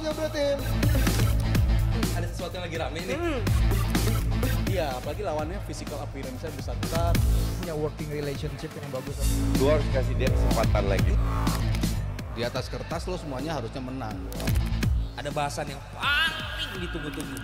Jebret Tim. Ada sesuatu yang lagi rame nih. Iya, apalagi lawannya physical appearance-nya besar-besar. Punya working relationship yang bagus. Lu harus kasih dia kesempatan lagi. Di atas kertas lo semuanya harusnya menang. Ada bahasan yang paling ditunggu-tunggu.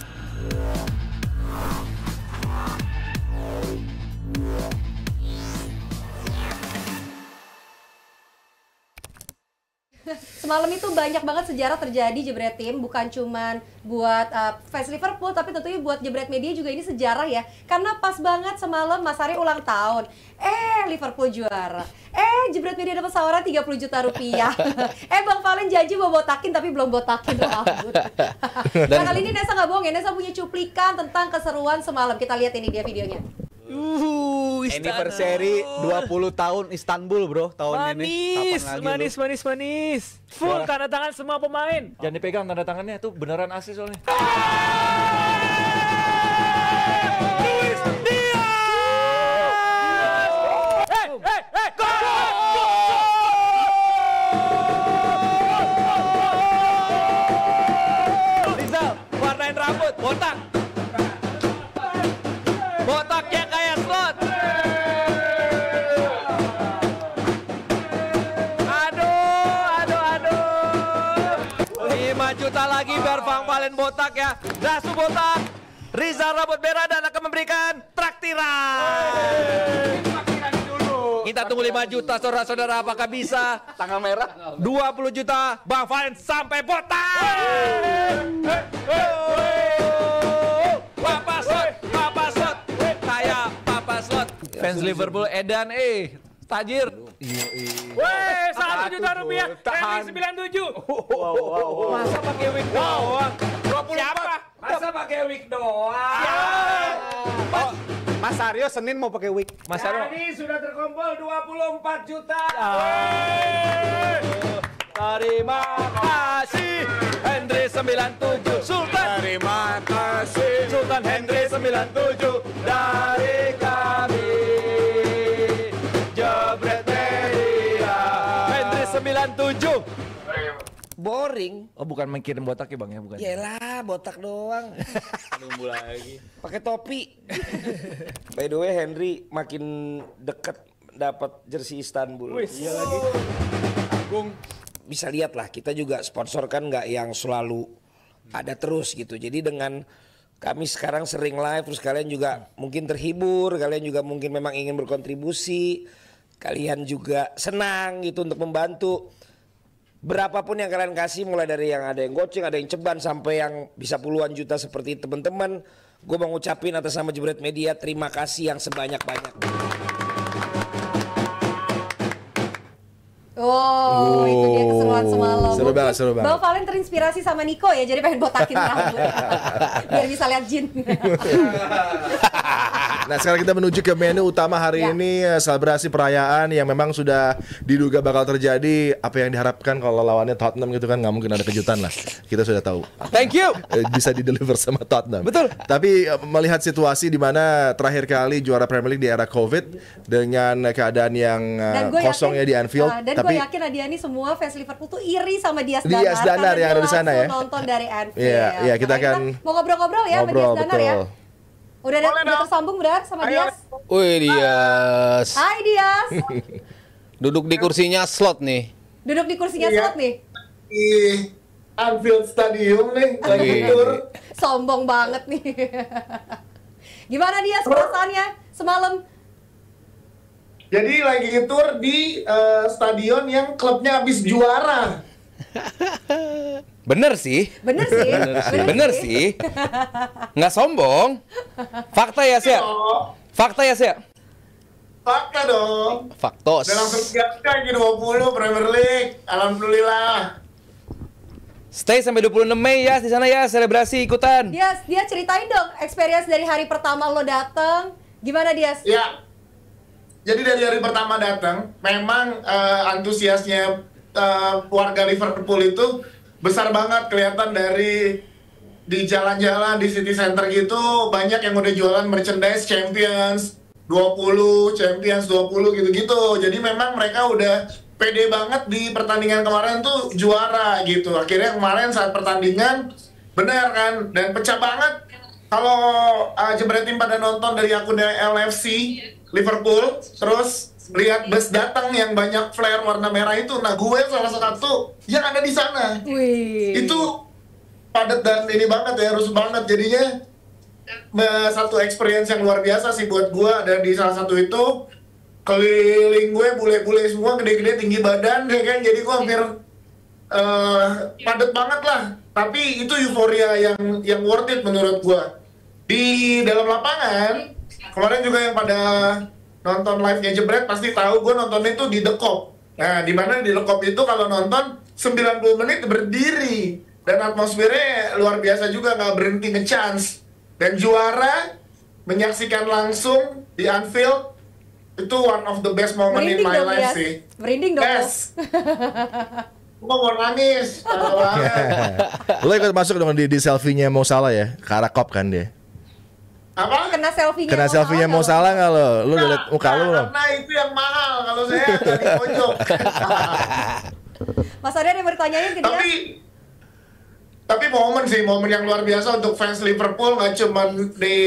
Semalam itu banyak banget sejarah terjadi Jebret Tim, bukan cuman buat fans Liverpool, tapi tentunya buat Jebret Media juga ini sejarah ya. Karena pas banget semalam Mas Ari ulang tahun. Liverpool juara. Jebret Media dapat saweran 30 juta rupiah. Bang Valen janji mau botakin tapi belum botakin. Nah, kali ini Nesa nggak bohong ya, Nesa punya cuplikan tentang keseruan semalam. Kita lihat ini dia videonya. Anniversary 20 tahun Istanbul bro tahun ini. Manis. Full tanda tangan semua pemain. Jangan dipegang tanda tangannya, tuh beneran asli soalnya. Luis Diaz! Rizal, warnain rambut, botak. Botaknya kayak slot. Aduh. 5 juta lagi biar Bang Valen botak ya. Dasu botak. Rizal rambut merah dan akan memberikan traktiran. Kita tunggu 5 juta saudara-saudara, apakah bisa? Tanggal merah 20 juta Bang Valen sampai botak. Papa Slot. Kayak Papa Slot. Fans Liverpool edan tajir. Weh, 1 juta rupiah. Henry 97. Masa pakai wig doang? 24. Siapa? Masa pakai wig doang? Mas Aryo Senin mau pakai wig. Mas Aryo. Jadi sudah terkumpul 24 juta. Terima kasih Henry 97 Sultan. Terima kasih Sultan Henry 97 dari kami Jebret Media. Henry 97. Boring. Oh, bukan mengirim botak ya Bang ya, bukan? Yalah, botak doang. Nunggu lagi. Pakai topi. By the way, Henry makin deket dapat jersey Istanbul. Iya lagi. Agung. Bisa lihat lah, kita juga sponsor kan nggak yang selalu ada terus gitu. Jadi dengan kami sekarang sering live, terus kalian juga mungkin terhibur, kalian juga mungkin memang ingin berkontribusi, kalian juga senang gitu untuk membantu. Berapapun yang kalian kasih, mulai dari yang ada yang goceng, ada yang ceban, sampai yang bisa puluhan juta seperti teman-teman, gue mau ngucapin atas nama Jebret Media terima kasih yang sebanyak-banyak. Itu dia keseruan semalam. Seru banget. Bang Valen terinspirasi sama Niko ya, jadi pengen botakin rambut. Biar bisa lihat jin. Nah, sekarang kita menuju ke menu utama hari ini, selebrasi perayaan yang memang sudah diduga bakal terjadi. Apa yang diharapkan kalau lawannya Tottenham gitu kan, nggak mungkin ada kejutan lah. Kita sudah tahu. Thank you. Bisa dideliver sama Tottenham. Betul. Tapi melihat situasi di mana terakhir kali juara Premier League di era Covid dengan keadaan yang kosongnya di Anfield. Dan gue yakin Adiani semua fans Liverpool tuh iri sama Diaz Danar yang ada di sana ya. Nonton dari Anfield. Iya, kita akan mau ngobrol-ngobrol ya sama Diaz Danar ya. Udah tersambung Brar sama Diaz? Wih Diaz. Hai Diaz. Duduk di kursinya slot nih. Duduk di kursinya slot nih. Di Anfield Stadium nih, lagi tur. Sombong banget nih. Gimana Diaz perasaannya semalam? Jadi lagi tur di stadion yang klubnya habis juara. Bener sih. Bener sih. Nggak sombong. Fakta ya sih. Fakta dong. Faktos. Udah langsung siap lagi 20 Premier League. Alhamdulillah. Stay sampai 26 Mei ya di sana ya, selebrasi ikutan. Dia ceritain dong experience dari hari pertama lo dateng. Gimana Diaz? Ya. Jadi dari hari pertama datang, memang antusiasnya warga Liverpool itu besar banget, kelihatan dari di jalan-jalan di city center gitu, banyak yang udah jualan merchandise Champions 20 gitu-gitu. Jadi memang mereka udah pede banget di pertandingan kemarin tuh juara gitu. Akhirnya kemarin saat pertandingan benar kan, dan pecah banget. Kalau jebret tim pada nonton dari akunnya LFC Liverpool, terus lihat bus datang yang banyak flare warna merah itu, nah gue salah satu yang ada di sana. Wih. Itu padat dan ini banget ya, rusuh banget jadinya. Satu experience yang luar biasa sih buat gue. Dan di salah satu itu keliling gue bule-bule semua, gede-gede, tinggi badan ya kan, jadi gue hampir padat banget lah. Tapi itu euforia yang worth it menurut gue. Di dalam lapangan kemarin juga yang pada nonton live-nya Jebret pasti tahu gue nontonnya itu di The Kop. Nah, di mana di The Kop itu kalau nonton 90 menit berdiri, dan atmosfernya luar biasa juga, nggak berhenti nge-chance. Dan juara menyaksikan langsung di Anfield itu one of the best moment in Merinding my dong, life Yas. sih. Merinding dong. Yes. Gue mau nangis. Parah banget. Lo ikut masuk dong di selfie-nya Mo Salah ya? Ke arah kop kan dia. Apa? Kena selfie-nya. Kena selfie-nya Mo Salah nggak lo? Lo udah liat muka lo belum? Karena itu yang mahal, kalau saya dari pojok. Mas Arya ada yang bertanyain ke dia? Tapi momen yang luar biasa untuk fans Liverpool, nggak cuma di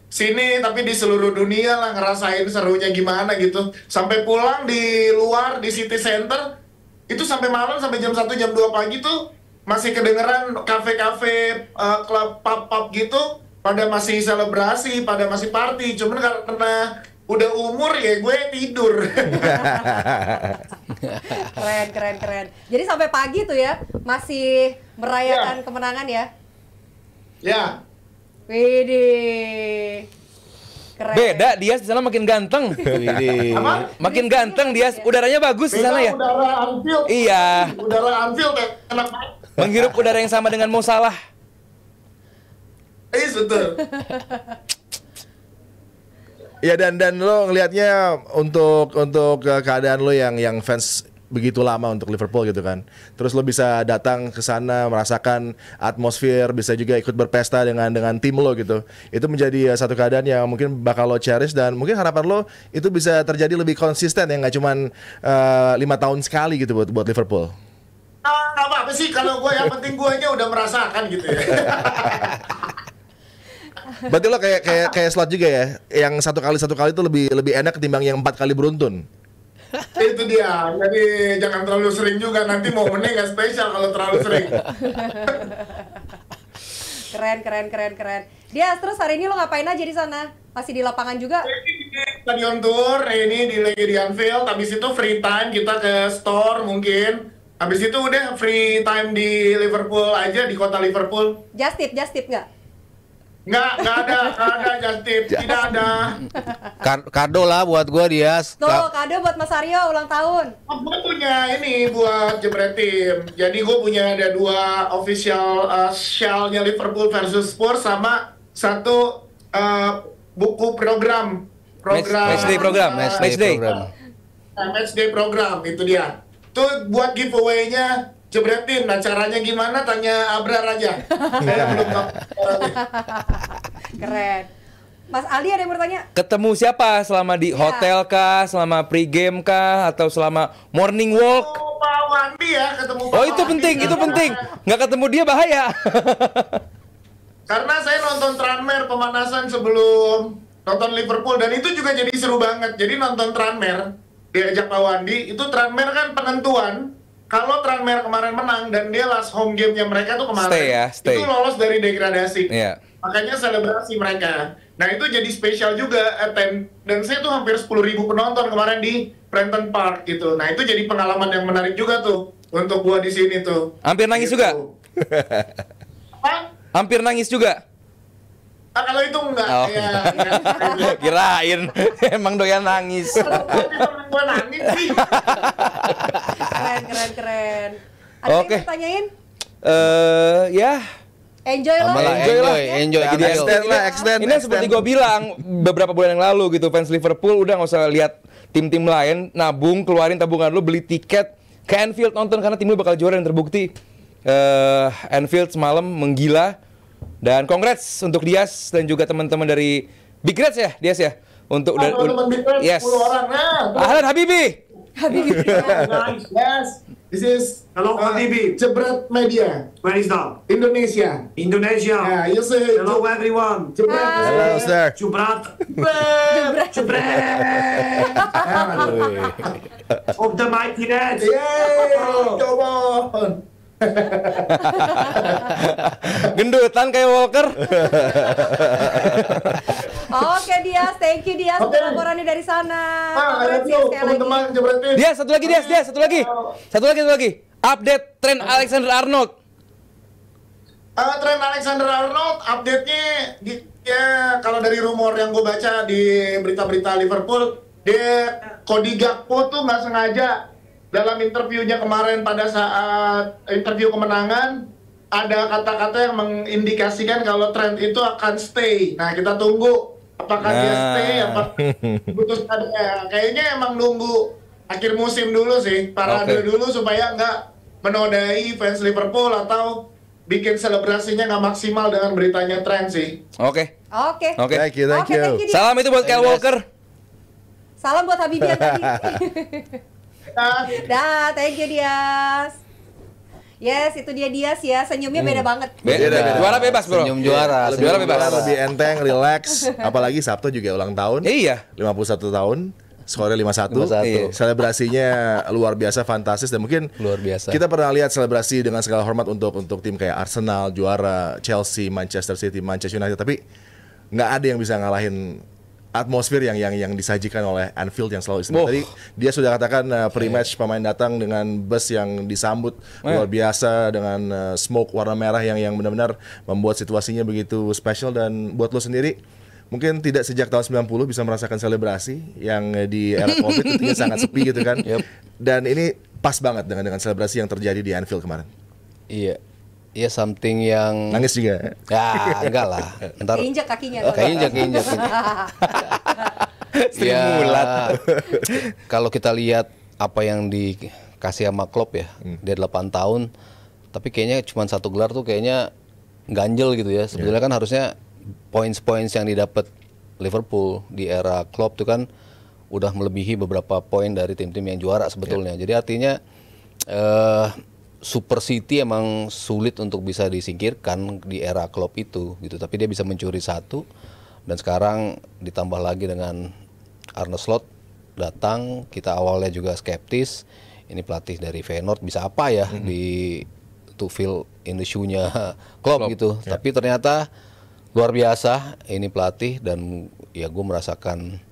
sini tapi di seluruh dunia lah, ngerasain serunya gimana gitu. Sampai pulang di luar di City Center itu sampai malam, sampai jam 1 jam 2 pagi tuh masih kedengeran kafe-kafe, klub pub gitu pada masih selebrasi, pada masih party. Cuman karena udah umur ya gue tidur. Keren. Jadi sampai pagi tuh ya masih merayakan kemenangan ya? Ya. Widih. Keren. Beda, dia di sana makin ganteng. Apa? Makin ganteng dia, udaranya bagus di sana ya. Udara Anfield. Iya. Udara Anfield enak banget. Menghirup udara yang sama dengan Mo Salah. Betul. Ya dan lo ngelihatnya untuk keadaan lo yang fans begitu lama untuk Liverpool gitu kan. Terus lo bisa datang ke sana merasakan atmosfer, bisa juga ikut berpesta dengan tim lo gitu. Itu menjadi satu keadaan yang mungkin bakal lo cherish, dan mungkin harapan lo itu bisa terjadi lebih konsisten ya, nggak cuman 5 tahun sekali gitu buat Liverpool. Nggak apa-apa sih kalau gue, yang penting gue udah merasakan gitu ya. Berarti lo kayak slot juga ya, yang satu kali itu lebih enak ketimbang yang 4 kali beruntun. Itu dia, jadi jangan terlalu sering juga, nanti momennya nggak spesial kalau terlalu sering. Keren. Dia terus hari ini lo ngapain aja di sana? Masih di lapangan juga? Stadion tour ini lagi di Anfield, habis itu free time kita ke store mungkin. Habis itu udah free time di Liverpool aja, di kota Liverpool. Just tip nggak? Nggak ada just tip, tidak ada. Kado lah buat gua dia. Tuh, kado buat Mas Aryo ulang tahun. Gue punya ini buat Jebret Tim. Jadi gue punya ada 2 official shell-nya Liverpool versus Spurs, sama 1 buku program. Matchday program. Matchday program, itu dia. Tuh buat giveaway-nya Jebret Tim. Nah, caranya gimana? Tanya Abrar aja. Saya belum tahu. Keren. Mas Ali ada yang bertanya? Ketemu siapa selama di hotel kah, selama pre-game kah, atau selama morning walk? Oh, Pak Wandi ya, ketemu Pak Oh, itu Wandi. penting. Nggak ketemu dia bahaya. Karena saya nonton Tranmere pemanasan sebelum nonton Liverpool, dan itu juga jadi seru banget. Jadi nonton Tranmere, diajak Pak Wandi, itu Tranmere kan penentuan. Kalau Tranmere kemarin menang dan dia last home game-nya mereka tuh kemarin, Stay. itu lolos dari degradasi. Iya. Makanya selebrasi mereka. Nah, itu jadi spesial juga, dan saya tuh hampir 10.000 penonton kemarin di Prenton Park gitu. Nah, itu jadi pengalaman yang menarik juga tuh untuk gua di sini tuh. Hampir nangis Gitu. juga? Apa? Hampir nangis juga? Kalau itu enggak, Oh. ya. Kirain emang doyan nangis. Gua nangis sih. Keren. Ada yang Oke. ditanyain? Ya. Enjoy lah. Enjoy. Jadi extend. Ini seperti gue bilang beberapa bulan yang lalu gitu, fans Liverpool udah nggak usah lihat tim-tim lain, nabung, keluarin tabungan lu, beli tiket ke Anfield nonton, karena tim lu bakal juara, dan terbukti Anfield semalam menggila. Dan congrats untuk Dias dan juga teman-teman dari Big Reds ya, Dias ya, untuk Teman-teman Big Reds, yes. 10 orang. Nah, Ahlan Habibi. Habibie. Nice. Yes. This is Hello, Habibie. Jebret Media, Where is that? Indonesia. Indonesia. Yeah, you say Hello, everyone. Jebret. Hello, sir. Jubrat. Jebret. Jubrat. Of the mighty Nets. Yay, come on. Gendutan kayak Walker. Oke Dias, thank you Dias Oke. untuk laporannya dari sana. I Congrats love ya you, sekali lagi. teman-teman Jebret. Dia satu lagi, dia satu lagi. Satu lagi. Update tren Alexander Arnold. Trent Alexander-Arnold update-nya ya kalau dari rumor yang gue baca di berita-berita Liverpool, dia Cody Gakpo tuh nggak sengaja dalam interviewnya kemarin pada saat interview kemenangan ada kata-kata yang mengindikasikan kalau Trent itu akan stay. Nah kita tunggu apakah dia stay apa putus ada. Kayaknya emang nunggu akhir musim dulu sih, parade dulu supaya nggak menodai fans Liverpool atau bikin selebrasinya nggak maksimal dengan beritanya Trent sih. Oke. Oke. Thank you, thank Oke, you. thank you, Dias. Salam itu buat Kyle Walker. Salam buat Habibie yang tadi. Dah, thank you Dias. Yes, itu dia Dias ya. Senyumnya beda banget. Juara bebas, Bro. Senyum juara. Lebih, Juara bebas. lebih enteng, relax. Apalagi Sabtu juga ulang tahun. Iya. 51 tahun. Skornya 5-1. 5-1. Iya. Selebrasinya luar biasa, fantastis, dan mungkin Luar biasa. kita pernah lihat selebrasi dengan segala hormat untuk tim kayak Arsenal juara, Chelsea, Manchester City, Manchester United, tapi nggak ada yang bisa ngalahin atmosfer yang disajikan oleh Anfield yang selalu istimewa. Tadi dia sudah katakan pre-match pemain datang dengan bus yang disambut luar biasa dengan smoke warna merah yang benar-benar membuat situasinya begitu spesial. Dan buat lo sendiri mungkin tidak sejak tahun 90 bisa merasakan selebrasi yang di era Covid tentunya sangat sepi gitu kan. Dan ini pas banget dengan selebrasi yang terjadi di Anfield kemarin. Iya. Iya, something yang Nangis juga. Ya, enggak lah. Ntar Keinjak kakinya. keinjak. Ya, kalau kita lihat apa yang dikasih sama Klopp ya, dia 8 tahun, tapi kayaknya cuma satu gelar tuh kayaknya ganjel gitu ya. Sebetulnya kan harusnya points yang didapat Liverpool di era Klopp tuh kan udah melebihi beberapa poin dari tim-tim yang juara sebetulnya. Jadi artinya Super City emang sulit untuk bisa disingkirkan di era Klopp itu gitu. Tapi dia bisa mencuri satu, dan sekarang ditambah lagi dengan Arne Slot datang. Kita awalnya juga skeptis, ini pelatih dari Feyenoord bisa apa ya di to fill in the shoe-nya Klopp gitu. Tapi ternyata luar biasa ini pelatih, dan ya gue merasakan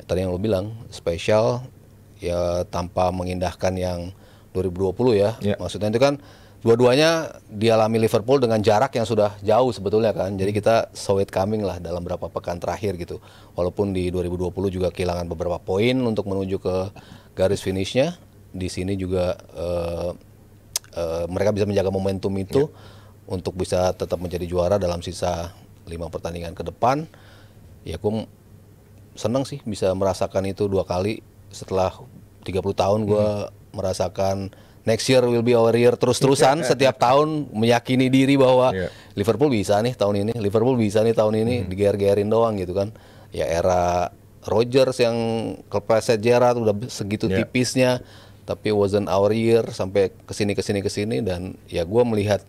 tadi yang lo bilang spesial ya, tanpa mengindahkan yang 2020 ya. Maksudnya itu kan dua-duanya dialami Liverpool dengan jarak yang sudah jauh sebetulnya kan. Jadi kita saw it coming lah dalam beberapa pekan terakhir gitu. Walaupun di 2020 juga kehilangan beberapa poin untuk menuju ke garis finishnya. Di sini juga mereka bisa menjaga momentum itu untuk bisa tetap menjadi juara dalam sisa 5 pertandingan ke depan. Ya gue senang sih bisa merasakan itu 2 kali setelah 30 tahun. Gue merasakan next year will be our year terus-terusan. Setiap tahun meyakini diri bahwa Liverpool bisa nih tahun ini, Liverpool bisa nih tahun ini, diger-gerin doang gitu kan. Ya era Rodgers yang kepleset Gerrard udah segitu tipisnya, tapi wasn't our year sampai kesini, dan ya gue melihat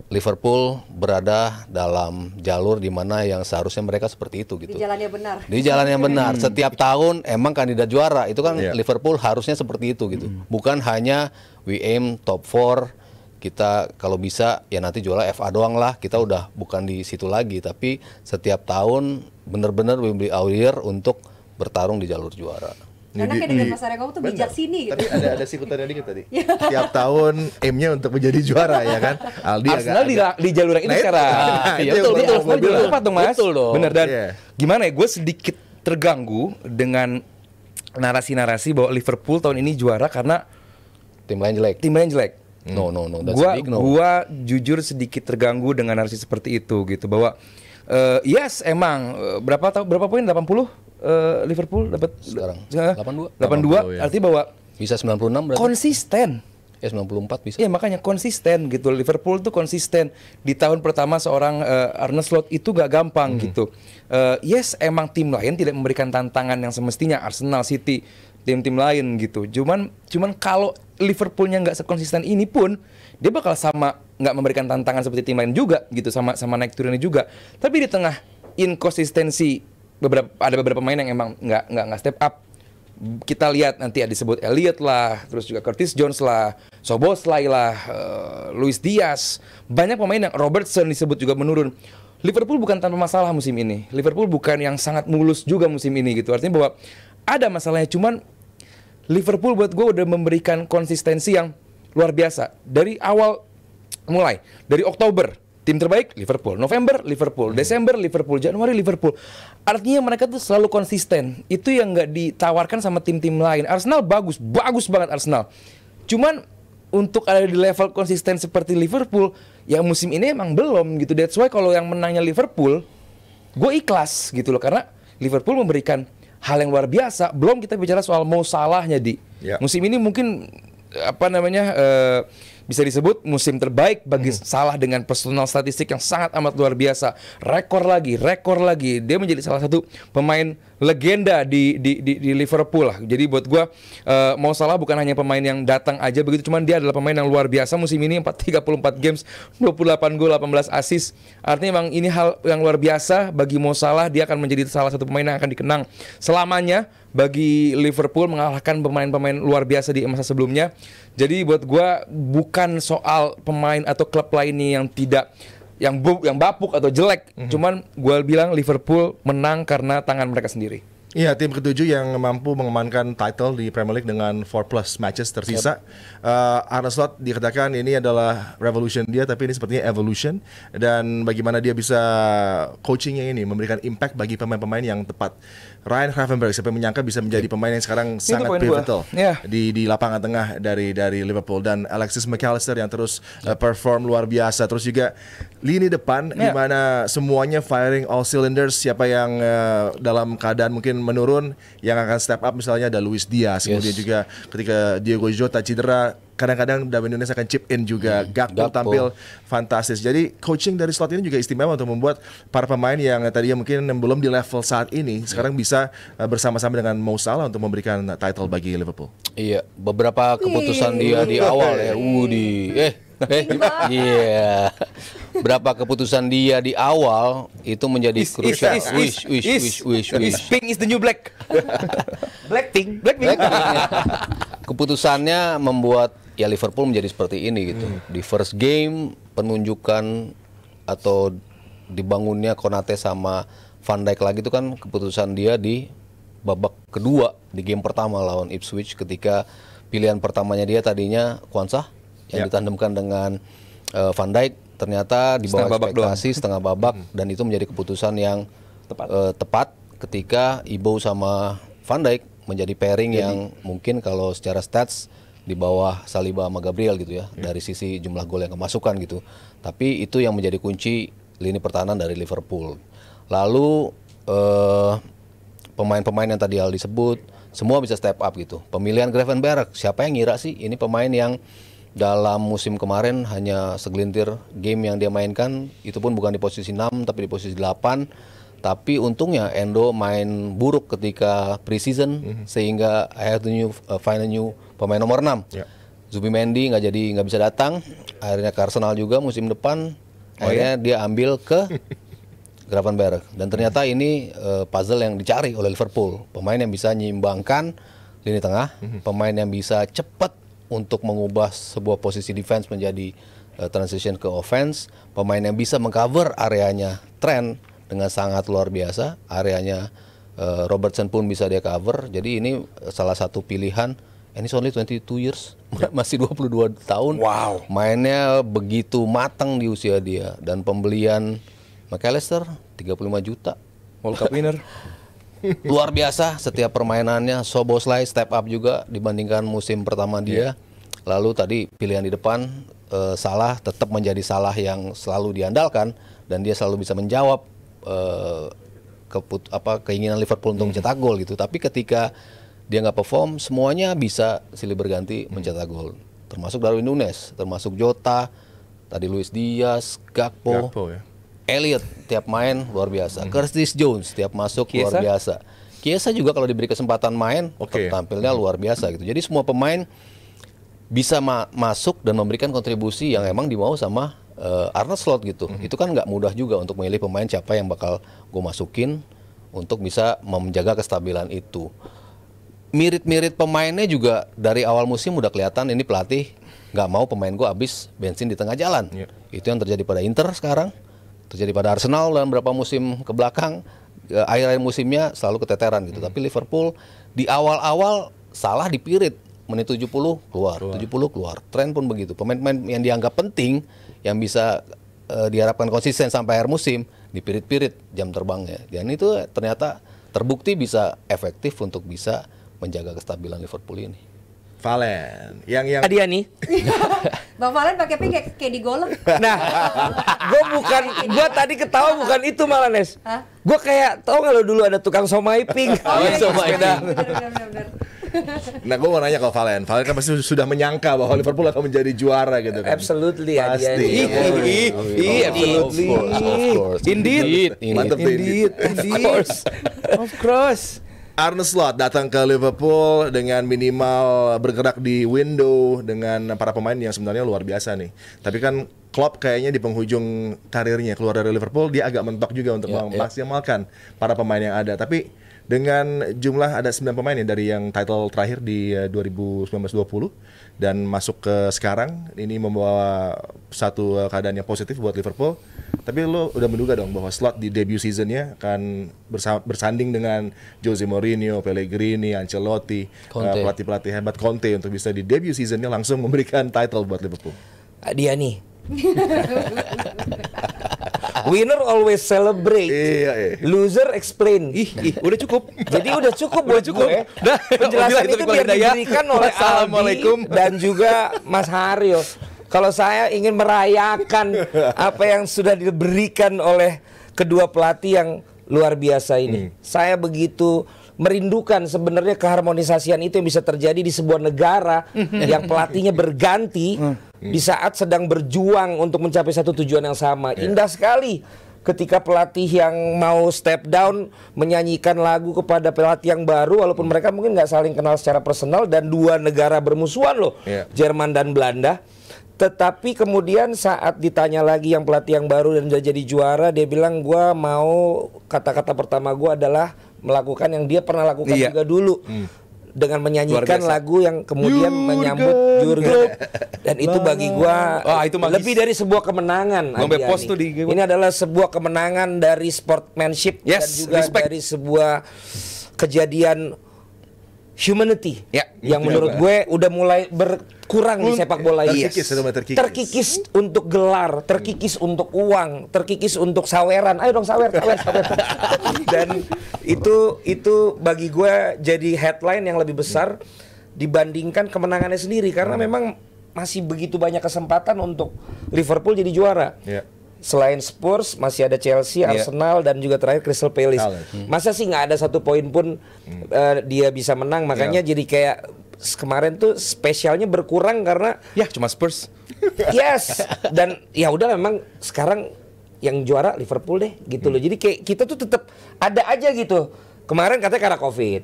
Liverpool berada dalam jalur di mana yang seharusnya mereka seperti itu gitu. Di jalan yang benar. Di jalan yang benar. Setiap tahun emang kandidat juara. Itu kan Liverpool harusnya seperti itu gitu. Bukan hanya we aim top 4. Kita kalau bisa ya nanti juara FA doang lah. Kita udah bukan di situ lagi, tapi setiap tahun benar-benar we will our year untuk bertarung di jalur juara. Karena kayak dengan Mas Arya ngomong tuh bijak sini gitu. Tapi ada sikutannya dikit tadi. Tiap tahun aimnya untuk menjadi juara ya kan. Aldi Arsenal di jalur yang ini sekarang. Iya, Betul, betul, Arsenal betul. juara tepat dong, Mas. Betul dong. Bener, dan gimana ya, gue sedikit terganggu dengan narasi-narasi bahwa Liverpool tahun ini juara karena Tim lain jelek. No, that's a big no. Gua jujur sedikit terganggu dengan narasi seperti itu gitu, bahwa yes emang berapa poin 80 Liverpool dapat Sekarang 82 ya. artinya bahwa Bisa 96 berarti. konsisten. Ya 94 bisa. Iya makanya konsisten gitu. Liverpool tuh konsisten. Di tahun pertama seorang Arne Slot itu gak gampang gitu. Yes emang tim lain tidak memberikan tantangan yang semestinya. Arsenal, City, tim-tim lain gitu. Cuman kalau Liverpoolnya nggak sekonsisten ini pun dia bakal sama nggak memberikan tantangan seperti tim lain juga gitu, sama naik turunnya juga. Tapi di tengah inkonsistensi ada beberapa pemain yang emang nggak step up. Kita lihat nanti ada disebut Elliot lah, terus juga Curtis Jones lah, Szoboszlai lah, Luis Diaz, banyak pemain yang Robertson disebut juga menurun. Liverpool bukan tanpa masalah musim ini. Liverpool bukan yang sangat mulus juga musim ini gitu. Artinya bahwa ada masalahnya, cuman Liverpool buat gue udah memberikan konsistensi yang luar biasa dari awal mulai dari Oktober. Tim terbaik Liverpool, November Liverpool, Desember Liverpool, Januari Liverpool. Artinya mereka tuh selalu konsisten. Itu yang nggak ditawarkan sama tim-tim lain. Arsenal bagus banget Arsenal. Cuman untuk ada di level konsisten seperti Liverpool, ya musim ini emang belum gitu. That's why kalau yang menangnya Liverpool, gue ikhlas gitu loh, karena Liverpool memberikan hal yang luar biasa. Belum kita bicara soal Mo Salahnya di musim ini mungkin bisa disebut musim terbaik bagi Salah dengan personal statistik yang sangat amat luar biasa. Rekor lagi. Dia menjadi salah satu pemain legenda di Liverpool lah. Jadi buat gua Mo Salah bukan hanya pemain yang datang aja begitu, cuman dia adalah pemain yang luar biasa musim ini. 34 games, 28 gol, 18 assist. Artinya memang ini hal yang luar biasa bagi Mo Salah. Dia akan menjadi salah satu pemain yang akan dikenang selamanya bagi Liverpool, mengalahkan pemain-pemain luar biasa di masa sebelumnya. Jadi buat gua bukan soal pemain atau klub lainnya yang tidak yang bapuk atau jelek. Cuman gua bilang Liverpool menang karena tangan mereka sendiri. Iya, tim ketujuh yang mampu mengamankan title di Premier League dengan 4+ matches tersisa. Arne Slot dikatakan ini adalah revolution dia, tapi ini sepertinya evolution. Dan bagaimana dia bisa coachingnya ini memberikan impact bagi pemain-pemain yang tepat. Ryan Gravenberch, siapa yang menyangka bisa menjadi pemain yang sekarang sangat pivotal di lapangan tengah dari Liverpool, dan Alexis McAllister yang terus perform luar biasa. Terus juga lini depan di mana semuanya firing all cylinders. Siapa yang dalam keadaan mungkin menurun yang akan step up, misalnya ada Luis Diaz. Kemudian juga ketika Diogo Jota cedera, kadang-kadang Darwin Núñez akan chip in juga. Gakpo tampil fantastis. Jadi coaching dari Slot ini juga istimewa untuk membuat para pemain yang tadinya mungkin belum di level saat ini sekarang bisa bersama-sama dengan Mo Salah untuk memberikan title bagi Liverpool. Iya, beberapa keputusan dia di awal ya. Berapa keputusan dia di awal itu menjadi krusial. Pink is the new black. Blackpink. Keputusannya membuat ya Liverpool menjadi seperti ini gitu. Di first game penunjukan atau dibangunnya Konate sama Van Dijk lagi itu kan keputusan dia di babak kedua di game pertama lawan Ipswich, ketika pilihan pertamanya dia tadinya Quansah yang ditandemkan dengan Van Dijk, ternyata di bawah ekspektasi setengah babak, dan itu menjadi keputusan yang tepat ketika Ibo sama Van Dijk menjadi pairing yang mungkin kalau secara stats di bawah Saliba sama Gabriel gitu ya, dari sisi jumlah gol yang kemasukan gitu. Tapi itu yang menjadi kunci lini pertahanan dari Liverpool. Lalu pemain-pemain yang tadi Al disebut semua bisa step up gitu. Pemilihan Gravenberch, siapa yang ngira sih ini pemain yang dalam musim kemarin hanya segelintir game yang dia mainkan, itu pun bukan di posisi 6 tapi di posisi 8. Tapi untungnya Endo main buruk ketika preseason sehingga I have to find a new pemain nomor 6. Zubimendi nggak bisa datang, akhirnya ke Arsenal juga musim depan. Akhirnya dia ambil ke Gravenberch, dan ternyata ini puzzle yang dicari oleh Liverpool. Pemain yang bisa nyimbangkan lini tengah, pemain yang bisa cepat untuk mengubah sebuah posisi defense menjadi transition ke offense, pemain yang bisa mengcover areanya Trent dengan sangat luar biasa, areanya Robertson pun bisa dia cover. Jadi ini salah satu pilihan. Ini only 22 years, masih 22 tahun. Wow. Mainnya begitu matang di usia dia, dan pembelian McAllister 35 juta. World Cup winner. Luar biasa setiap permainannya. Szoboszlai step up juga dibandingkan musim pertama dia. Lalu tadi pilihan di depan, Salah tetap menjadi Salah yang selalu diandalkan, dan dia selalu bisa menjawab keinginan Liverpool untuk mencetak gol gitu. Tapi ketika dia nggak perform, semuanya bisa silih berganti mencetak gol. Termasuk Darwin Núñez, termasuk Jota, tadi Luis Diaz, Gakpo ya. Elliot tiap main luar biasa. Curtis Jones tiap masuk luar biasa. Chiesa juga kalau diberi kesempatan main tampilnya luar biasa gitu. Jadi semua pemain bisa masuk dan memberikan kontribusi yang emang dimau sama Arne Slot gitu. Itu kan nggak mudah juga untuk memilih pemain siapa yang bakal gue masukin untuk bisa menjaga kestabilan itu. Mirip-mirip pemainnya juga dari awal musim udah kelihatan ini pelatih nggak mau pemain gue habis bensin di tengah jalan. Itu yang terjadi pada Inter sekarang, terjadi pada Arsenal dalam beberapa musim ke belakang. Akhir-akhir musimnya selalu keteteran gitu. Tapi Liverpool di awal-awal salah dipirit. Menit 70 keluar, 70 keluar. Tren pun begitu. Pemain-pemain yang dianggap penting, yang bisa diharapkan konsisten sampai akhir musim, dipirit-pirit jam terbangnya. Dan itu ternyata terbukti bisa efektif untuk bisa menjaga kestabilan Liverpool ini. Valen, yang Dia nih. Bang Valen pakai pink kayak di golf. Nah, gue tadi ketawa bukan itu malah Nes. Gue kayak tau nggak lo dulu ada tukang somai pink. Somai Bener. Nah, gue mau nanya ke Valen. Valen kan pasti sudah menyangka bahwa Liverpool akan menjadi juara gitu kan. Absolutely ya dia. Pasti. Absolutely. Of course. Indeed. Mantep deh, Indeed. Of course. Arne Slot datang ke Liverpool dengan minimal bergerak di window dengan para pemain yang sebenarnya luar biasa nih. Tapi kan Klopp kayaknya di penghujung karirnya keluar dari Liverpool dia agak mentok juga untuk memaksimalkan para pemain yang ada. Tapi dengan jumlah ada 9 pemain ya dari yang title terakhir di 2019-20 dan masuk ke sekarang ini membawa satu keadaan yang positif buat Liverpool. Tapi lo udah menduga dong bahwa Slot di debut seasonnya akan bersanding dengan Jose Mourinho, Pellegrini, Ancelotti, pelatih-pelatih hebat Conte untuk bisa di debut seasonnya langsung memberikan title buat Liverpool. Dia nih. Winner always celebrate. Loser explain. Udah cukup. Jadi udah cukup buat gue. Penjelasan itu biar diberikan oleh Aldi dan juga Mas Haryo. Kalau saya ingin merayakan apa yang sudah diberikan oleh kedua pelatih yang luar biasa ini. Saya begitu merindukan sebenarnya keharmonisasian itu yang bisa terjadi di sebuah negara yang pelatihnya berganti di saat sedang berjuang untuk mencapai satu tujuan yang sama. Indah sekali ketika pelatih yang mau step down menyanyikan lagu kepada pelatih yang baru walaupun mereka mungkin nggak saling kenal secara personal dan dua negara bermusuhan loh, Jerman dan Belanda. Tetapi kemudian saat ditanya lagi yang pelatih yang baru dan udah jadi juara, dia bilang gua mau kata-kata pertama gua adalah melakukan yang dia pernah lakukan juga dulu. Dengan menyanyikan lagu yang kemudian menyambut Jurgen. Dan itu bagi gua itu lebih dari sebuah kemenangan. Ini adalah sebuah kemenangan dari sportsmanship dan juga dari sebuah kejadian humanity yang menurut gue udah mulai berkurang di sepak bola ini. Terkikis untuk gelar, terkikis untuk uang, terkikis untuk saweran. Ayo dong sawer. Dan itu bagi gue jadi headline yang lebih besar dibandingkan kemenangannya sendiri karena memang masih begitu banyak kesempatan untuk Liverpool jadi juara. Selain Spurs masih ada Chelsea, Arsenal dan juga terakhir Crystal Palace. Masa sih nggak ada satu poin pun dia bisa menang, makanya jadi kayak kemarin tuh spesialnya berkurang karena cuma Spurs. Dan ya udah memang sekarang yang juara Liverpool deh gitu loh. Jadi kayak kita tuh tetap ada aja gitu. Kemarin katanya karena Covid.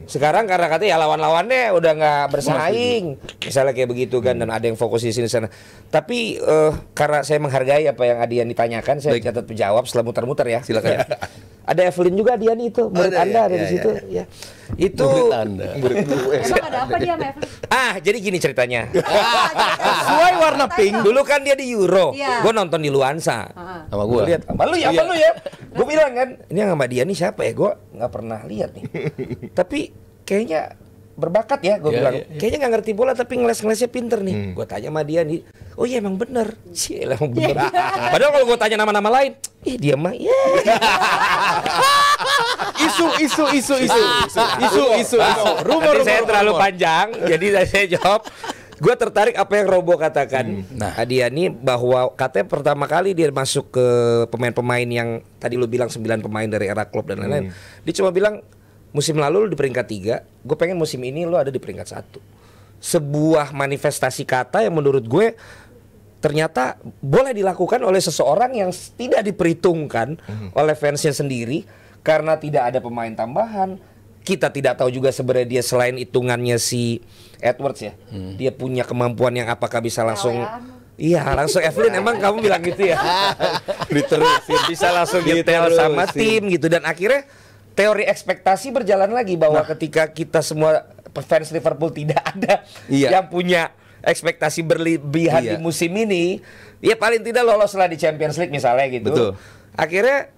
Sekarang karena katanya ya lawan-lawannya udah nggak bersaing. Misalnya kayak begitu kan dan ada yang fokus di sini sana. Tapi karena saya menghargai apa yang Adian ditanyakan, saya catat menjawab setelah muter-muter ya. Silakan. Ada Evelyn juga Adian itu, murid Anda ada di situ ya. Itu murid Anda. Emang ada apa dia sama Evelyn? Jadi gini ceritanya. Sesuai warna pink. Dulu kan dia di Euro. Gue nonton di Luansa. Sama gue. Lihat sama lu ya. Gue bilang kan, ini yang sama dia nih siapa ya? Gue nggak pernah lihat nih. Tapi kayaknya berbakat ya, gue bilang. Kayaknya nggak ngerti bola tapi ngeles-ngelesnya pinter nih. Gue tanya sama dia nih. Oh iya emang bener. Emang bener. Padahal kalau gue tanya nama-nama lain, dia mah isu. Rumor saya terlalu panjang, jadi saya jawab. Gue tertarik apa yang Robo katakan. Nah, dia nih bahwa katanya pertama kali dia masuk ke pemain-pemain yang tadi lu bilang 9 pemain dari era Klopp dan lain-lain. Dia cuma bilang musim lalu lu di peringkat 3, gue pengen musim ini lu ada di peringkat 1. Sebuah manifestasi kata yang menurut gue ternyata boleh dilakukan oleh seseorang yang tidak diperhitungkan oleh fansnya sendiri karena tidak ada pemain tambahan, kita tidak tahu juga sebenarnya dia selain hitungannya si Edwards ya, dia punya kemampuan yang apakah bisa langsung iya langsung Evelyn emang kamu bilang gitu ya diterusin bisa langsung nyetel sama tim gitu dan akhirnya teori ekspektasi berjalan lagi bahwa ketika kita semua fans Liverpool tidak ada yang punya ekspektasi berlebihan di musim ini, ya paling tidak loloslah di Champions League misalnya gitu. Betul. Akhirnya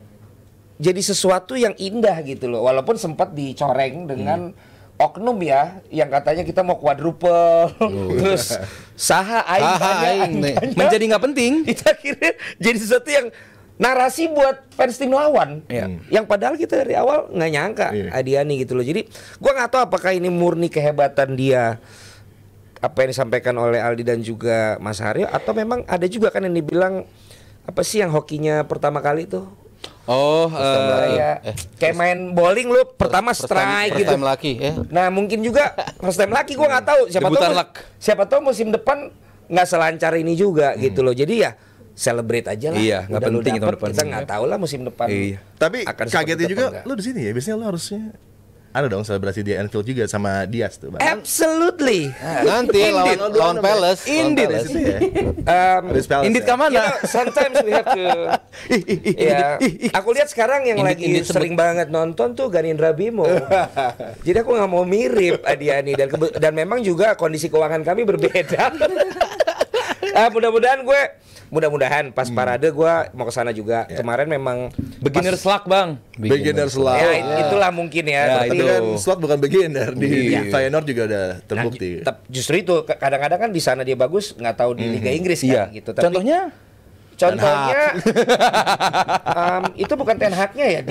jadi sesuatu yang indah gitu loh, walaupun sempat dicoreng dengan oknum ya, yang katanya kita mau quadruple, terus saha aing menjadi nggak penting. Itu akhirnya jadi sesuatu yang narasi buat fans tim lawan, yang padahal kita dari awal nggak nyangka Adiani gitu loh. Jadi gua nggak tahu apakah ini murni kehebatan dia, apa yang disampaikan oleh Aldi dan juga Mas Haryo, atau memang ada juga kan yang dibilang apa sih yang hokinya pertama kali tuh? Kayak main bowling lu pertama strike gitu. First time lucky ya. Nah mungkin juga first time lucky gue nggak tahu. Siapa tahu musim depan nggak selancar ini juga gitu loh. Jadi ya celebrate aja lah. Iya, nggak penting itu depan. Kita nggak tahu lah musim depan. Tapi akan kagetnya juga enggak. lu di sini ya. Biasanya lu harusnya ada dong selebrasi di Anfield juga sama Diaz tuh, Bang. Absolutely. Nanti lawan Palace. Indeed. Indeed ke mana? Sometimes we have to. Ya, aku lihat sekarang yang lagi sering banget nonton tuh Ganindra Bimo. Jadi aku nggak mau mirip Adiani dan memang juga kondisi keuangan kami berbeda. Mudah-mudahan pas parade gue mau ke sana juga. Kemarin memang beginner's luck, Bang. Beginner's luck. Ya, itulah mungkin ya. Tapi kan slot bukan beginner di Feyenoord juga udah terbukti. Justru itu kadang-kadang kan di sana dia bagus, nggak tahu di Liga Inggris kan gitu. Tapi Contohnya itu bukan Ten Hag-nya ya.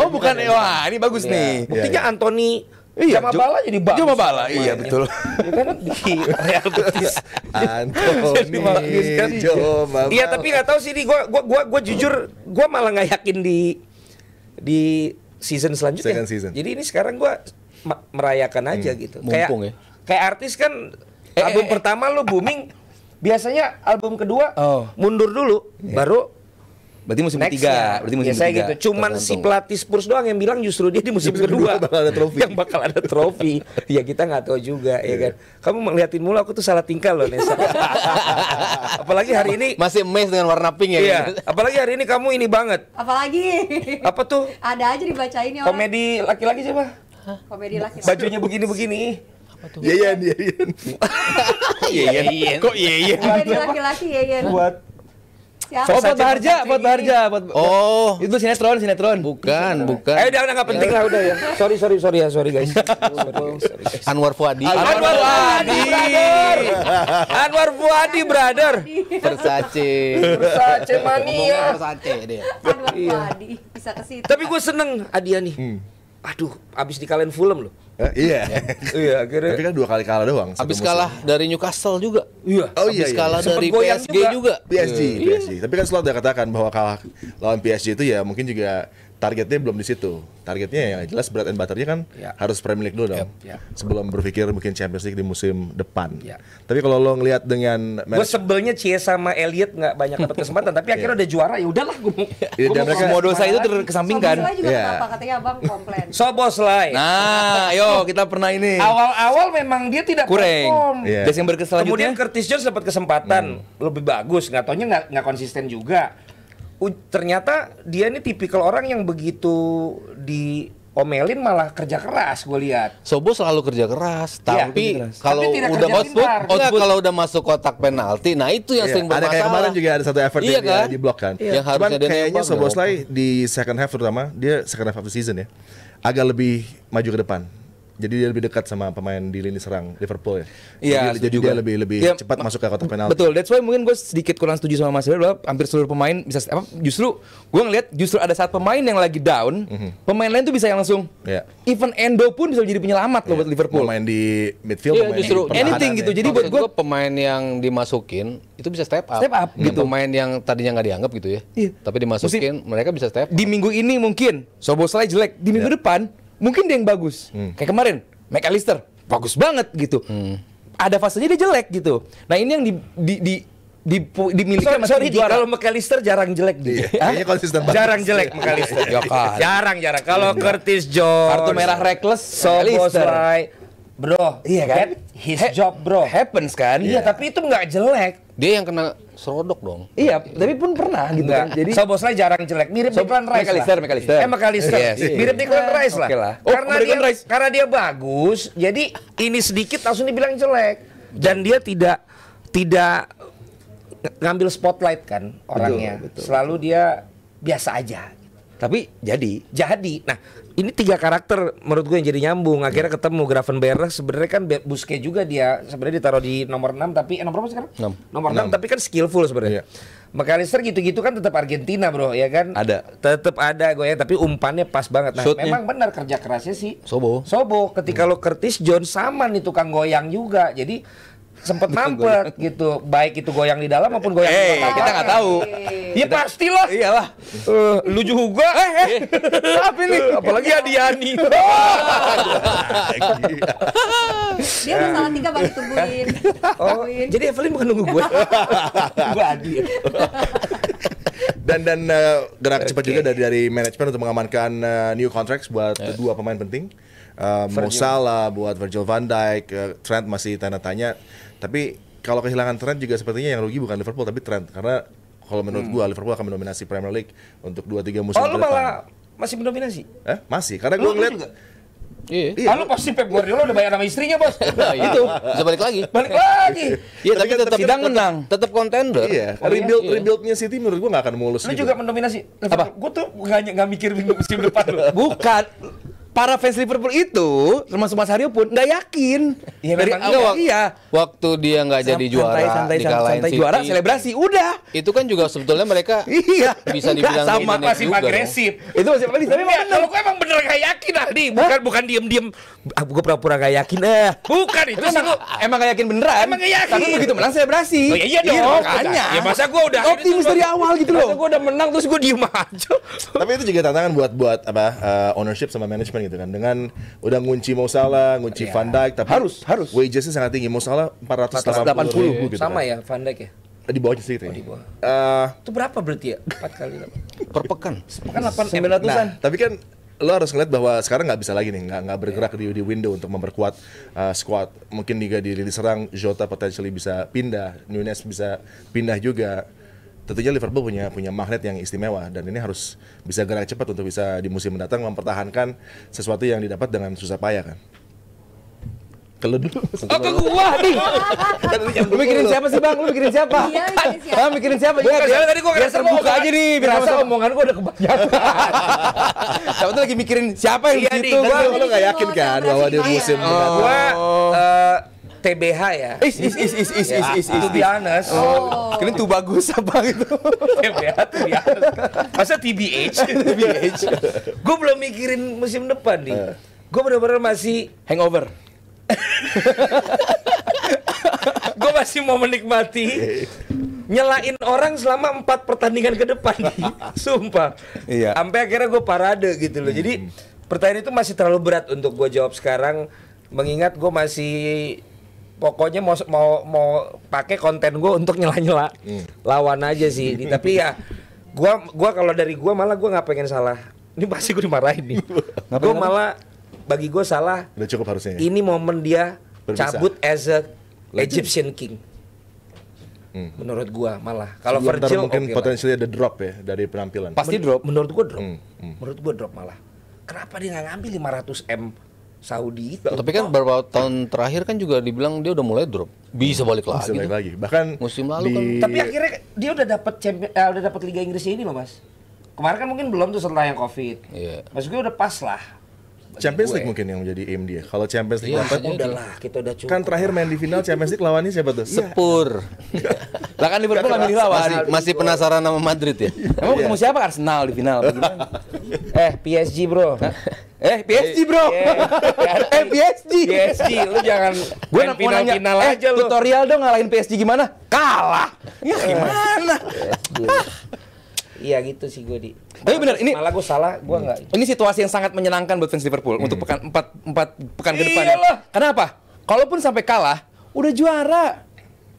oh bukan. Wah, ini bagus nih. Buktinya Anthony Jamabala jadi bagus. Jamabala, iya betul. Ya kan di Real Betis. Anthony Jamabala. Iya, tapi nggak tahu sih di gua jujur gua malah nggak yakin di season selanjutnya. Second season. Jadi ini sekarang gua merayakan aja gitu. Mumpung ya. Kayak artis kan album pertama lu booming, biasanya album kedua mundur dulu baru berarti musim next ketiga, berarti musim biasanya ketiga. gitu. Cuman si pelatih Spurs doang yang bilang justru dia di musim kedua yang bakal ada trofi. Ya kita nggak tahu juga ya kan. Kamu ngeliatin mulu aku tuh salah tingkah loh Nesa. Apalagi hari ini masih amazed dengan warna pink ya. Iya. Apalagi hari ini kamu ini banget. Apalagi Apa tuh? ada aja dibacain ya orang. Komedi laki-laki siapa? Komedi laki. Bajunya begini-begini. Yeyen. Kok Yeyen? Komedi laki-laki ya. Buat Siapa? Buat Baharja. Oh, Itu sinetron. bukan. Udah nggak penting lah udah ya. Sorry guys. Anwar Fuadi. Anwar Fuadi brother. Versace Mania. Versace dia. Anwar Fuadi bisa ke situ. Tapi gue seneng Adiani. Aduh, abis dikalahin Fulham loh. Iya. Iya, akhirnya. Tapi kan 2 kali kalah doang. Habis kalah dari Newcastle juga. Iya. Oh iya. Habis kalah Sempet dari goyang PSG juga. PSG. Tapi kan Slot udah katakan bahwa kalah lawan PSG itu ya mungkin juga targetnya belum di situ. Targetnya yang jelas bread and butternya kan harus Premier League dulu dong. Sebelum berpikir mungkin Champions League di musim depan. Tapi kalau lo ngelihat dengan gue sebelnya Cie sama Elliot nggak banyak dapat kesempatan, tapi akhirnya udah juara ya udahlah gue mau. dan mereka Semua dosa itu terkesampingkan. Soboslai juga kenapa katanya abang komplain. Soboslai. Nah, ayo kita pernah ini. Awal-awal memang dia tidak perform. Desember Kemudian Curtis Jones dapat kesempatan lebih bagus, nggak taunya nggak konsisten juga. Ternyata dia ini tipikal orang yang begitu diomelin malah kerja keras gue lihat. Sobo selalu kerja keras, tapi kalau Tapi tidak udah kerja kalau udah masuk kotak penalti, nah itu yang sering ada bermasalah. kayak kemarin juga ada satu effort Iya yang kan? dia di block kan. Yang Cuman harusnya dia kayaknya nembak, Soboslai di second half terutama, dia second half of the season ya, agak lebih maju ke depan. Jadi dia lebih dekat sama pemain di lini serang Liverpool ya. Iya, jadi juga. dia lebih cepat masuk ke kotak penalti. Betul, that's why mungkin gue sedikit kurang setuju sama Mas Rio bahwa hampir seluruh pemain bisa justru gue ngelihat justru ada saat pemain yang lagi down, pemain lain tuh bisa yang langsung even Endo pun bisa jadi penyelamat loh buat Liverpool. Pemain di midfield, Iya, pemain justru di pertahanan anything gitu. ya. Jadi buat gue pemain yang dimasukin itu bisa step up. gitu. Pemain yang tadinya nggak dianggap gitu ya. Iya. Tapi dimasukin mereka bisa step up. Di minggu ini mungkin Soboslai jelek, di minggu depan mungkin dia yang bagus. Kayak kemarin McAllister bagus banget gitu. Ada fasenya dia jelek gitu. Nah ini yang dimiliki sama Sorry, tim juara. kalau McAllister jarang jelek dia. Kayaknya konsisten banget. Jarang jelek McAllister. Ya kan. Jarang. Kalau Curtis Jones, Kartu merah reckless, Soboslai, bro, Iya kan? his job bro. Happens kan? Iya, tapi itu nggak jelek. Dia yang kena serodok dong. Iya, tapi pun pernah gitu kan. Jadi Soboslai jarang jelek, mirip Declan Rice lah. McAllister. McAllister. Yes. Mirip Declan Rice lah. Oke lah. Karena dia bagus, jadi ini sedikit langsung dibilang jelek. Dan dia tidak ngambil spotlight kan orangnya. Betul. Selalu dia biasa aja. Tapi jadi. Nah, ini 3 karakter menurut gue yang jadi nyambung. Akhirnya ketemu Gravenberch, sebenarnya kan Busquets juga dia sebenarnya ditaruh di nomor 6 tapi nomor berapa sekarang? 6. Nomor 6 tapi kan skillful sebenarnya. McAllister gitu-gitu kan tetap Argentina, bro, ya kan? Ada. Tetap ada gue ya, tapi umpannya pas banget. Nah, Shootnya. memang benar kerja kerasnya sih. Sobo. Ketika lo Curtis Jones sama nih tukang goyang juga. Jadi sempet mampet gitu, baik itu goyang di dalam maupun goyang di luar. Kita nggak tahu. Ya pastilah. Iyalah. Lu juga. Apa ini? Apalagi Adiani. Dia udah salah 3 baru ditungguin. Oh, jadi Evelyn bukan nunggu gue. Gue Adi. Dan gerak cepat juga dari manajemen untuk mengamankan new contracts buat 2 pemain penting. Mo Salah, buat Virgil van Dijk, Trent masih tanda tanya. Tapi kalau kehilangan Trent juga sepertinya yang rugi bukan Liverpool tapi Trent, karena kalau menurut gua Liverpool akan mendominasi Premier League untuk 2-3 musim Oh, ke lu depan. malah masih mendominasi? Masih, karena gua ngeliat Iya. Lu pasti Pep Guardiola udah bayar sama istrinya, Bos. Nah, itu bisa balik lagi. Balik lagi. Iya, tapi tetap sidang menang. Tetap kontender. Iya, rebuildnya City menurut gua nggak akan mulus. Lu gitu. juga mendominasi. Apa? Gue tuh nggak mikir musim depan lu. Bukan. Para fans Liverpool itu, termasuk Mas Haryo pun nggak yakin. Iya, Dari memang awal. Iya. Waktu dia nggak jadi juara, dikalahin City. Juara, selebrasi, udah. Itu kan juga sebetulnya mereka Iya. bisa dibilang Nggak, sama gini Masih juga dong. agresif. Itu masih apa? Tapi Ya, kalau gue emang bener gak yakin Ardi, bukan diem-diem. Gue pura-pura gak yakin. Bukan itu sih gue. emang gak yakin beneran. Emang nggak yakin. Tapi begitu menang selebrasi. Oh iya dong. Makanya. Ya masa gue udah optimis dari awal gitu loh. Masa gue udah menang terus gue diem aja. Tapi itu juga tantangan buat ownership sama manajemen gitu kan. Dengan udah ngunci Mo Salah, ngunci Van Dijk, tapi Harus. wagesnya sangat tinggi. Mo Salah 480 gitu Sama kan. ya Van Dijk ya. Di bawahnya sedikit ya. Di bawah. Itu berapa berarti ya? 4 kali. per pekan. Kan 8 900-an. Tapi kan lo harus ngeliat bahwa sekarang nggak bisa lagi nih, nggak bergerak di window untuk memperkuat squad. Mungkin juga di lini serang Jota potentially bisa pindah, Nunez bisa pindah juga. Tentunya Liverpool punya magnet yang istimewa dan ini harus bisa gerak cepat untuk bisa di musim mendatang mempertahankan sesuatu yang didapat dengan susah payah kan. Kalau dulu. Oh, ke gua nih. Lu mikirin siapa sih, Bang? Lu mikirin siapa? Iya, mikirin siapa? Ah, mikirin siapa? Gua Ingat ya. tadi gua Biar ngerasa terbuka aja nih, biar Berasa sama-sama. omongan gua udah kebanyakan. Siapa tuh lagi mikirin siapa yang Iya, di nih, situ? gua- Lo nggak yakin kan bahwa di musim mendatang. Gua TBH ya. To be honest. Kalian tuh bagus apa gitu? TBH to be honest. Masa TBH? Gue belum mikirin musim depan nih. Gue benar-benar masih Hangover. gue masih mau menikmati nyelain orang selama 4 pertandingan ke depan nih. Sumpah. Iya. Sampai akhirnya gue parade gitu loh. Jadi pertanyaan itu masih terlalu berat untuk gue jawab sekarang, mengingat gue masih pokoknya mau pakai konten gue untuk nyela-nyela lawan aja sih. Tapi ya gua kalau dari gue malah gue nggak pengen salah. Ini pasti gue dimarahin nih. Gue malah bagi gue salah. Udah cukup harusnya. Ini momen dia Berpisah. cabut as a Egyptian king. Menurut gua malah. Kalau Sebelum ntar Virgil mungkin oke lah. potensialnya ada drop ya dari penampilan. Pasti drop. Menurut gua drop. Menurut gua drop malah. Kenapa dia nggak ngambil 500 M Saudi itu? Tapi kan beberapa tahun terakhir kan juga dibilang dia udah mulai drop. Bisa balik Bisa lagi. balik tuh. lagi. Bahkan Musim lalu Tapi akhirnya dia udah dapat Liga Inggrisnya ini loh, Mas. Kemarin kan mungkin belum tuh setelah yang Covid. Iya. Maksud gue udah pas lah. Champions League mungkin yang menjadi aim dia. Kalau Champions League Iya, dapat, bisa Udah lah, kita udah cukup. kan terakhir main di final Champions League lawannya siapa tuh? Sepur. Lah kan Liverpool nggak milih lawan. Masih penasaran sama Madrid ya? Emang ketemu siapa? Arsenal di final. Apa gimana? PSG, Bro. PSG, Bro. PSG. PSG, lu jangan Gue main final-final aja lu. tutorial dong ngalahin PSG gimana? Kalah. Ya gimana? Iya gitu sih gue di. Tapi benar, ini- malah gue salah, gue nggak. Ini situasi yang sangat menyenangkan buat fans Liverpool untuk pekan 4 pekan ke depan. Iyalah. Kenapa? Kalaupun sampai kalah, udah juara.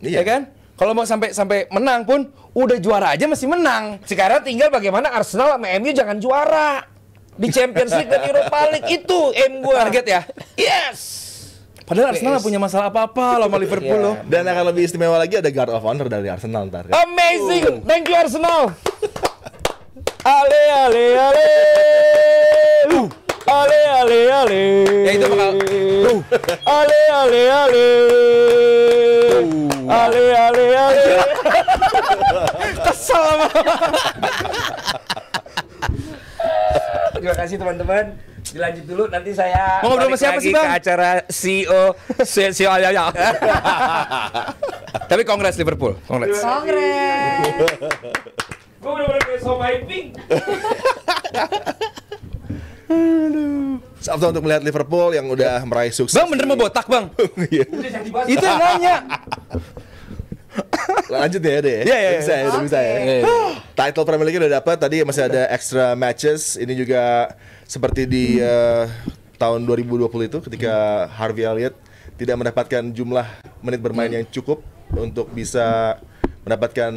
Iya. Ya kan? Kalau mau sampai menang pun udah juara aja masih menang. Sekarang tinggal bagaimana Arsenal sama MU jangan juara di Champions League dan Europa League, itu aim gua. Target ya. Yes. Padahal Arsenal nggak punya masalah apa-apa loh sama Liverpool loh. Dan akan lebih istimewa lagi ada Guard of Honor dari Arsenal ntar kan. Amazing. Thank you Arsenal. Ale ale ale. Ale ale ale. Ya itu bakal Ale ale ale. Ale ale ale. kesel banget. Terima kasih teman-teman. Dilanjut dulu, nanti saya Mau ngobrol sama balik siapa lagi sih, Bang? ke acara CEO ya. Tapi congrats Liverpool. Congrats. Kongres. Gue bener-bener kayak somai pink. Sabtu untuk melihat Liverpool yang udah meraih sukses. Bang bener mau botak bang? Iya. Itu yang nanya. Lanjut ya deh. Iya, iya, Bisa ya, udah bisa ya. Title Premier League udah dapat, tadi masih ada extra matches. Ini juga seperti di tahun 2020 itu ketika Harvey Elliott tidak mendapatkan jumlah menit bermain yang cukup untuk bisa mendapatkan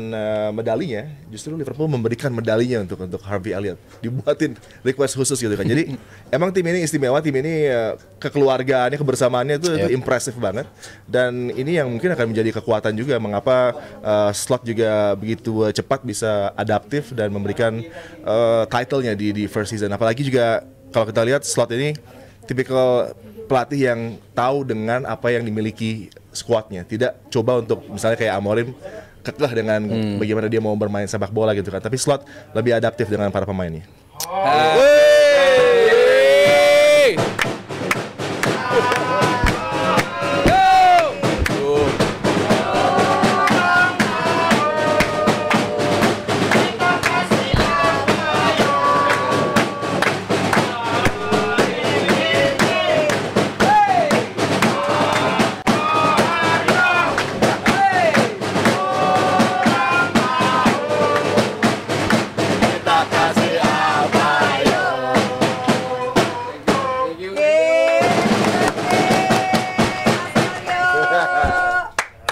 medalinya. Justru Liverpool memberikan medalinya untuk Harvey Elliott. Dibuatin request khusus gitu kan. Jadi emang tim ini istimewa, tim ini kekeluargaannya, kebersamaannya itu impresif banget. Dan ini yang mungkin akan menjadi kekuatan juga mengapa Slot juga begitu cepat bisa adaptif dan memberikan title-nya di first season. Apalagi juga kalau kita lihat Slot ini tipikal pelatih yang tahu dengan apa yang dimiliki skuadnya. Tidak coba untuk misalnya kayak Amorim kekeh dengan bagaimana dia mau bermain sepak bola gitu kan. Tapi Slot lebih adaptif dengan para pemainnya.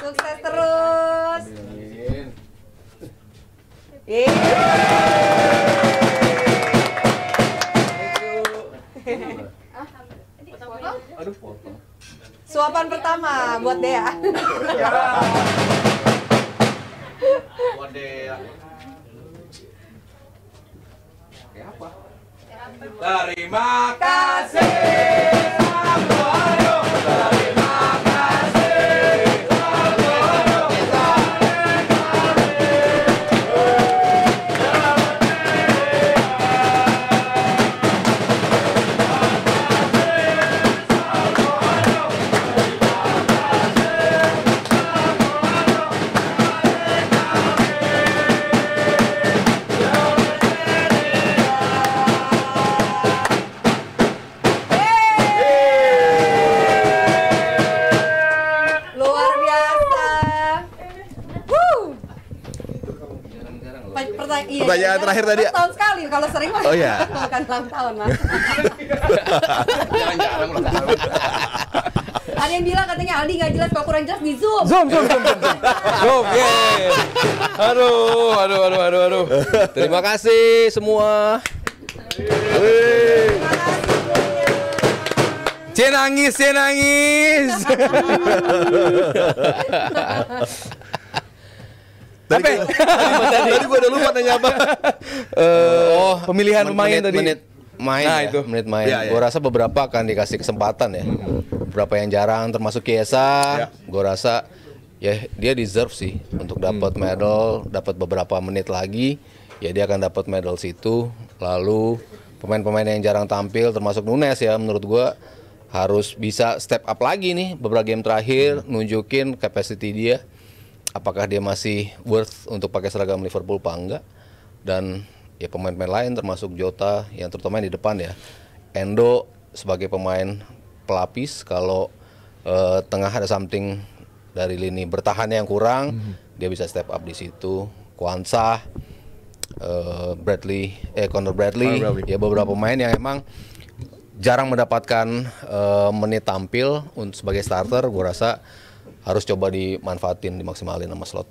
Sukses terus. Suapan pertama buat Dea. Terima kasih. Luar biasa. Pertanyaan terakhir tadi. Tahun sekali kalau sering mah. Oh, iya. Bukan ulang tahun mas. Ada yang bilang katanya Aldi nggak jelas, kalau kurang jelas di zoom. Zoom. Aduh. Terima kasih semua. Nangis. Tadi gue udah lupa nanya apa. Pemilihan pemain tadi. Menit main Nah, ya, itu. menit main. Iya, iya. Gue rasa beberapa akan dikasih kesempatan ya. Beberapa yang jarang termasuk Chiesa. Gue rasa ya dia deserve sih untuk dapat medal, dapat beberapa menit lagi. Ya dia akan dapat medal situ. Lalu pemain-pemain yang jarang tampil termasuk Nunes ya, menurut gue harus bisa step up lagi nih beberapa game terakhir, nunjukin capacity dia. Apakah dia masih worth untuk pakai seragam Liverpool apa enggak? Dan ya pemain-pemain lain termasuk Jota yang terutama di depan ya. Endo sebagai pemain pelapis, kalau tengah ada something dari lini bertahan yang kurang, dia bisa step up di situ. Kwanzaa, Conor Bradley, ya beberapa pemain yang emang jarang mendapatkan menit tampil sebagai starter. Gue rasa harus coba dimanfaatin, dimaksimalin sama slot.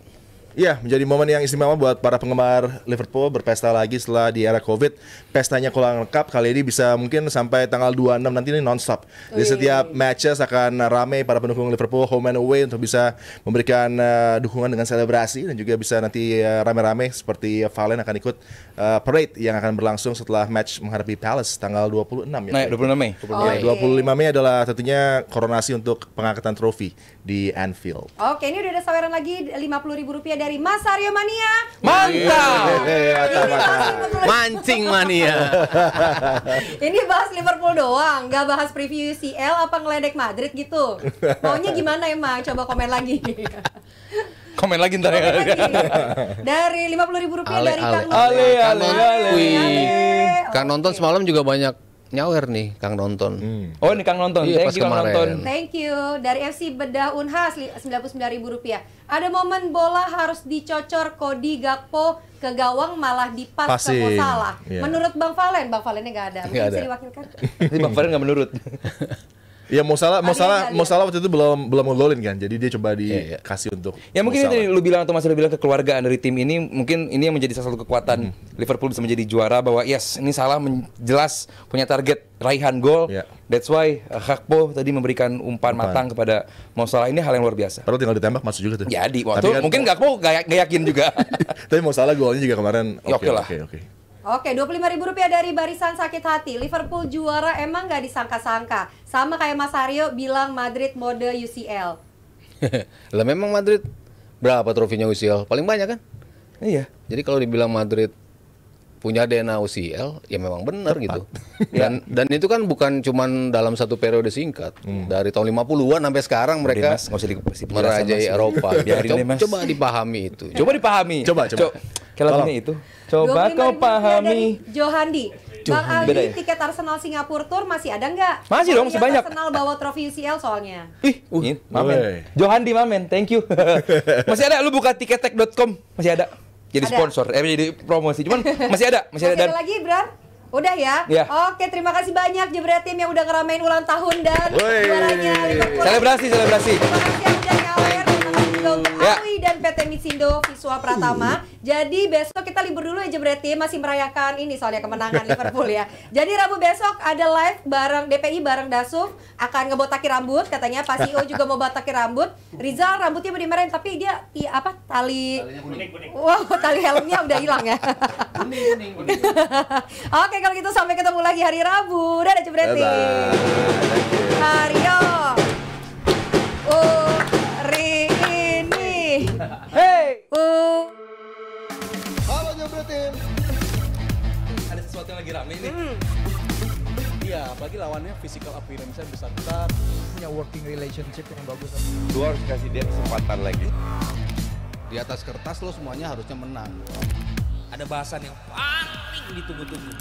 Iya, menjadi momen yang istimewa buat para penggemar Liverpool berpesta lagi setelah di era Covid. Pestanya kurang lengkap, kali ini bisa mungkin sampai tanggal 26 nanti ini non-stop. Di setiap matches akan ramai para pendukung Liverpool home and away untuk bisa memberikan dukungan dengan selebrasi dan juga bisa nanti rame-rame seperti Valen akan ikut parade yang akan berlangsung setelah match menghadapi Palace tanggal 26 ya. Nah, 26 Mei. 25 Mei adalah tentunya koronasi untuk pengangkatan trofi di Anfield. Oke, ini udah ada saweran lagi Rp50.000 dari Mas Aryo Mania. Mantap. Mancing mania. Ini bahas Liverpool doang, nggak bahas preview UCL apa ngeledek Madrid gitu. Maunya gimana emang? Coba komen lagi. Komen lagi ntar ya. Komen lagi. Dari Rp50.000 dari Kang Ale. Kang nonton semalam juga banyak nyawer nih Kang nonton. Oh, ini Kang nonton. Iya, Thank pas you Kang kemarin. nonton. Thank you. Dari FC Bedah Unhas Rp99.000. Ada momen bola harus dicocor Cody Gakpo ke gawang malah dipas ke Passing. Salah. Iya. Menurut Bang Valennya nggak ada. Mungkin Nggak bisa ada. diwakilkan. Ini Bang Faren nggak menurut. Ya Mo Salah Alien. waktu itu belum ngegolin kan. Jadi dia coba dikasih untuk Ya mungkin Mo itu Salah. lu bilang atau Mas Rio bilang kekeluargaan dari tim ini, mungkin ini yang menjadi salah satu kekuatan Liverpool bisa menjadi juara, bahwa yes, ini Salah jelas punya target raihan gol. Ya. That's why Gakpo tadi memberikan umpan matang kepada Mo Salah. Ini hal yang luar biasa. Padahal tinggal ditembak masuk juga tuh. Jadi Tapi waktu kan- mungkin Gakpo gak yakin juga. Tapi Mo Salah golnya juga kemarin Ya, oke lah. Oke. Oke, Rp25.000 dari Barisan Sakit Hati. Liverpool juara emang nggak disangka-sangka. Sama kayak Mas Aryo bilang Madrid mode UCL. Lah memang Madrid berapa trofinya UCL? Paling banyak kan? Iya. Jadi kalau dibilang Madrid punya DNA UCL, ya memang benar gitu. Dan itu kan bukan cuman dalam satu periode singkat. Dari tahun 50-an sampai sekarang mereka Mas, nggak usah dikasih penjelasan, merajai Mas. Eropa. Biarin deh, Mas. Coba dipahami itu. Coba dipahami. Coba. Kayak lagunya itu. Coba kau Rp25.000 pahami. dari Johandi. Bang Beda Aldi, ya? tiket Arsenal Singapura Tour masih ada nggak? Masih dong, Mau lihat sebanyak. Arsenal bawa trofi UCL soalnya. Ih, ini Mamen. Wey. Johandi Mamen, thank you. Masih ada, lu buka tikettek.com, masih ada. Jadi Ada. sponsor, jadi promosi. Cuman masih ada. Masih ada lagi, Bram? Udah ya? Iya. Oke, terima kasih banyak Jebret Tim yang udah ngeramein ulang tahun dan Wey. juaranya Liverpool. Selebrasi. Terima kasih yang udah nyawer. Terima kasih juga untuk Ya. Awi dan PT Mitsindo Visual Pratama. Jadi besok kita libur dulu ya Jebret Tim, masih merayakan ini soalnya kemenangan Liverpool ya. Jadi Rabu besok ada live bareng DPI bareng Dasuf, akan ngebotakin rambut, katanya Pak CEO juga mau botakin rambut. Rizal rambutnya mau dimerahin tapi dia tali wow, tali helmnya udah hilang ya. Oke, kalau gitu sampai ketemu lagi hari Rabu. Dadah Jebret Tim. Mario. Ri ini. Hey! Halo Jebretin. Ada sesuatu yang lagi rame nih. Iya, apalagi lawannya physical appearance-nya besar-besar. Punya working relationship yang bagus. Lu harus kasih dia kesempatan lagi. Di atas kertas lo semuanya harusnya menang. Ada bahasan yang paling ditunggu-tunggu.